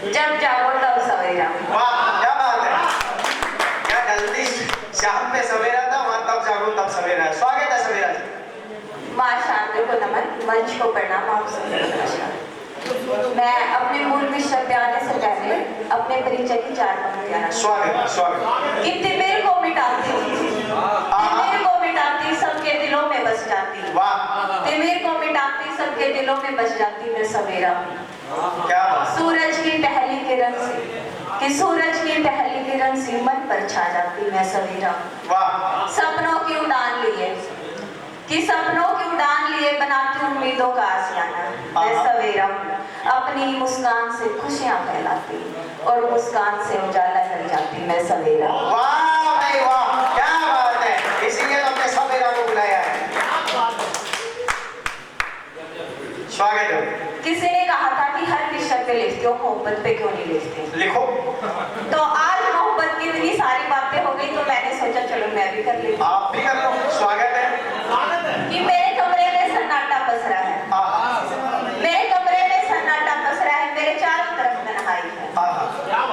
जब जागो तब सवेरा। वाह क्या बात है, क्या जल्दी शाम में सवेरा था, वहां तब जागो तब सवेरा। स्वागत है सवेरा जी। माँ शांति को नमन, मंच को प्रणाम, आप सभी को नमस्कार। मैं अपने मूल विषय पे आने से पहले अपने परिचय की 4 पंक्तियां। स्वागत स्वागत। कि तिमिर को मिटाती, तिमिर को मिटाती सबके दिलों में बस जाती। वाह, तिमिर को मिटाती सबके दिलों में बस जाती मैं सवेरा। क्या बात। सूरज की पहली किरण से, कि सूरज की पहली किरण से मन पर छा जाती मैं सवेरा। वाह, सपनों की उड़ान लिए, कि सपनों की उड़ान लिए बनाती उम्मीदों का आशियाना मैं सवेरा। अपनी मुस्कान से खुशियां फैलाती और मुस्कान से उजाला कर जाती मैं सवेरा। वाह भाई वाह, क्या बात है, इसीलिए तो हमने सवेरा को बुलाया है। स्वागत है। किसी ने कहा था कि हर विषय पे लिखते हो, मोहब्बत पे क्यों नहीं लिखते? लिखो। तो आज मोहब्बत की इतनी सारी बातें हो गई तो मैंने सोचा चलो मैं भी कर लेती हूँ। आप भी कर लो। स्वागत है। कि मेरे कमरे में सन्नाटा पसरा है, मेरे कमरे में सन्नाटा पसरा है, मेरे चारों तरफ तन्हाई है।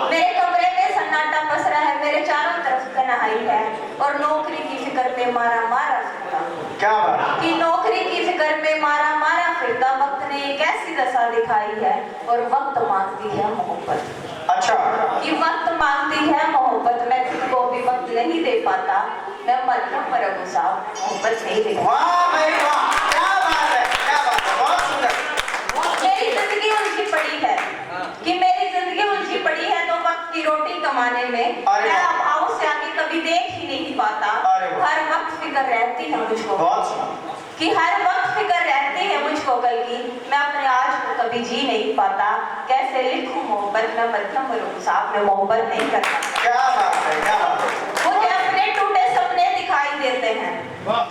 मेरे कमरे में सन्नाटा पसरा है, मेरे चारों तरफ तन्हाई है। और नौकरी की फिक्र में मारा मारा फिरता। क्या बात। कि नौकरी की फिक्र में मारा मारा फिरता। वक्त ने एक ऐसी दशा दिखाई है और वक्त मांगती है मोहब्बत। अच्छा। कि वक्त मांगती है मोहब्बत, मैं खुद को भी वक्त नहीं दे पाता, मैं मध्यम वर्ग साहब मोहब्बत नहीं दे पाता। वाह भाई वाह, क्या बात है, क्या बात है, बहुत सुंदर। मेरी जिंदगी उलझी पड़ी है, कि मेरी जिंदगी उलझी पड़ी है तो वक्त की रोटी कमाने में मैं अभाव से आगे कभी देख ही नहीं पाता। हर वक्त फिक्र रहती है मुझको, कि हर वक्त फिक्र रहती है मुझको कल की, मैं अपने आज को कभी जी नहीं पाता। कैसे लिखूं मोहब्बत, मैं मध्यम वर्ग साहब में मोहब्बत नहीं करता। क्या बात है, क्या बात है। मुझे अपने टूटे सपने दिखाई देते हैं,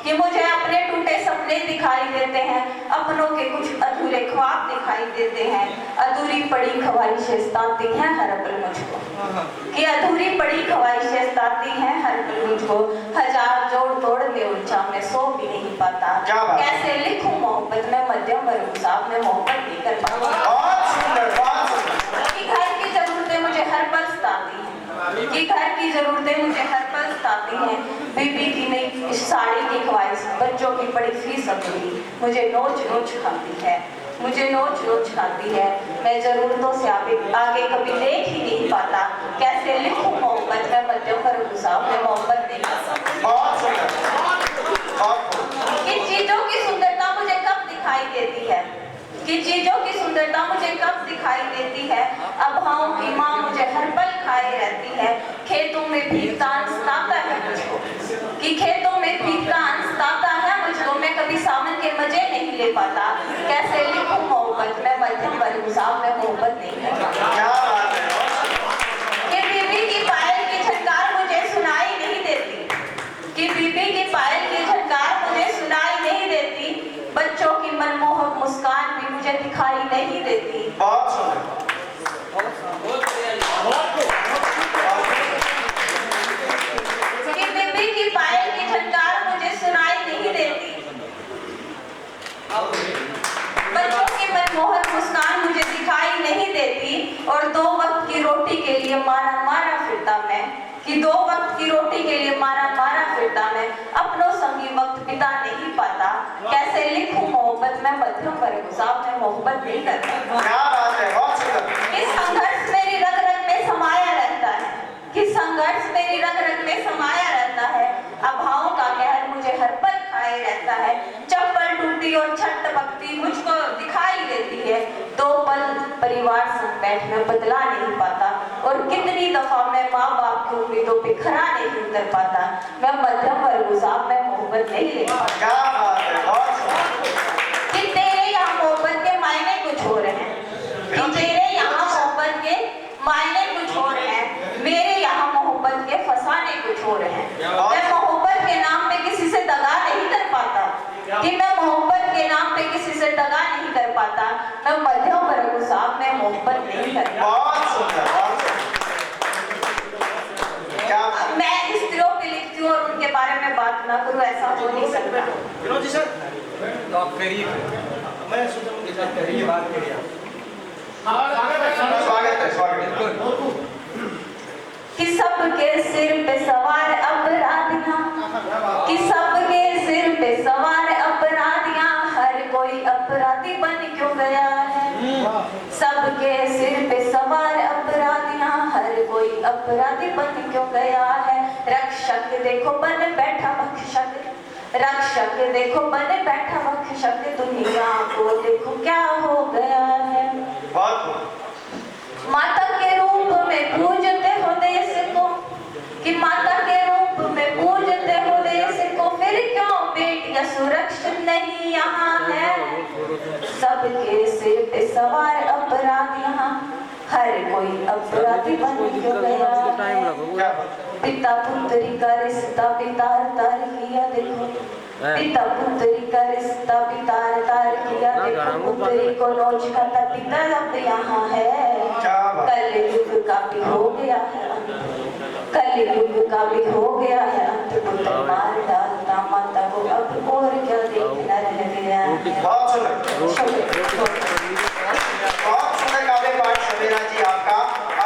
कि मुझे अपने टूटे सपने दिखाई देते हैं। अपनों के कुछ अधूरे ख्वाब दिखाई देते हैं। अधूरी पड़ी ख्वाहिशें सताती हैं हर पल मुझको, कि अधूरी पड़ी ख्वाहिशें सताती हैं हर पल मुझको। हजार जोड़ तोड़ में उलझा मैं सो भी नहीं पाता। कैसे लिखूं मोहब्बत, मैं मध्यम वर्ग साहब में मोहब्बत नहीं कर पाता। बहुत सुंदर, बहुत सुंदर। कि घर की जरूरतें मुझे हर पल सताती हैं, कि घर की जरूरतें मुझे हर पल सताती हैं। बीबी की नई साड़ी की ख्वाहिश, बच्चों की बड़ी फीस अधूरी मुझे नोच नोच खाती है, मुझे नोच नोच खाती है। मैं जरूरतों से आगे कभी देख ही नहीं पाता। कैसे लिखूं मोहब्बत, मैं मध्यम वर्ग साहब में मोहब्बत नहीं कर सकती। बहुत सुंदर। किन चीजों की सुंदरता मुझे कब दिखाई देती है, कि चीजों की सुंदरता मुझे कब दिखाई देती है। अभावों की माँ मुझे हर पल खाए रहती है। खेतों में भीगता सताता है मुझको, कि खेतों में भीगता सताता है मुझको, मैं कभी सावन के मजे नहीं ले पाता। कैसे लिखूं मोहब्बत, मैं मध्यम वर्ग साहब में मोहब्बत नहीं करता। क्या बात है। कि बीबी की पायल की झनकार मुझे सुनाई नहीं देती, कि बीबी की पायल की झनकार मुझे सुनाई नहीं देती। बच्चों की मनमोहक मुस्कान भी मुझे दिखाई नहीं देती। बहुत सुंदर। कि बीबी की पायल की झनकार मुझे सुनाई नहीं देती। बच्चों की मनमोहक मुस्कान मुझे दिखाई नहीं देती। और 2 वक्त की रोटी के लिए मारा मारा फिरता मैं, कि 2 वक्त की रोटी के लिए मारा मारा फिरता मैं। अपनों संगी वक्त बिता नहीं पाता। कैसे लिखूं मोहब्बत, मैं मध्यम वर्ग साहब में मोहब्बत नहीं करता। क्या बात है, बहुत सुंदर। कि संघर्ष मेरी रग रग में समाया रहता है, कि संघर्ष मेरी रग रग में समाया रहता है। अभावों का कहर मुझे हर पल खाए रहता है। चप्पल टूटी और छत टपकती मुझको दिखाई देती है। 2 पल परिवार संग बैठ में बदला नहीं पाता। और कितनी दफा मैं माँ बाप की उम्मीदों पे खरा नहीं उतर पाता। मैं मध्यम वर्ग साहब में मोहब्बत नहीं ले पाता। क्या बात है, बहुत सुंदर। कि तेरे यहाँ मोहब्बत के मायने कुछ हो रहे हैं, कि तेरे यहाँ मोहब्बत के मायने कुछ हो रहे हैं, मेरे यहाँ मोहब्बत के फसाने कुछ हो रहे हैं। मैं मोहब्बत के नाम पे किसी से दगा नहीं कर पाता, कि मैं मोहब्बत के नाम पे किसी से दगा नहीं कर पाता। मैं मध्यम वर्ग साहब में मोहब्बत नहीं करता। बहुत सुंदर, बहुत सुंदर। क्या मैं स्त्रियों पे लिखती हूँ और उनके बारे में बात ना करूँ, ऐसा हो नहीं सकता। विनोद जी सर, तो आप करिए, मैं सोचा करिए बात करिए आप। स्वागत है, स्वागत है। सिर पे सवार अपराधियां, हर कोई अपराधी बन क्यों गया है। रक्षक देखो बन बैठा भक्षक, रक्षक देखो बन बैठा भक्षक, दुनिया को देखो क्या हो गया है। बहुत माता के रूप में पूजते हो देश को, कि माता के रूप में पूजते हो देश को, फिर क्यों बेटियां सुरक्षित नहीं यहाँ है। सबके सिर पे सवार अपराधियां, हर कोई अपराधी बन क्यों गया है। पिता पुत्री का रिश्ता पितार तार किया देखो, पिता पुत्री का रिश्ता पितार तार किया देखो, पुत्री को नोच खाता पिता अब यहाँ है। कलयुग का भी हो गया है अंत, कलयुग का भी हो गया है अंत, पुत्र मार डालता माता को अब और क्या देखना रह गया है। बहुत सुंदर।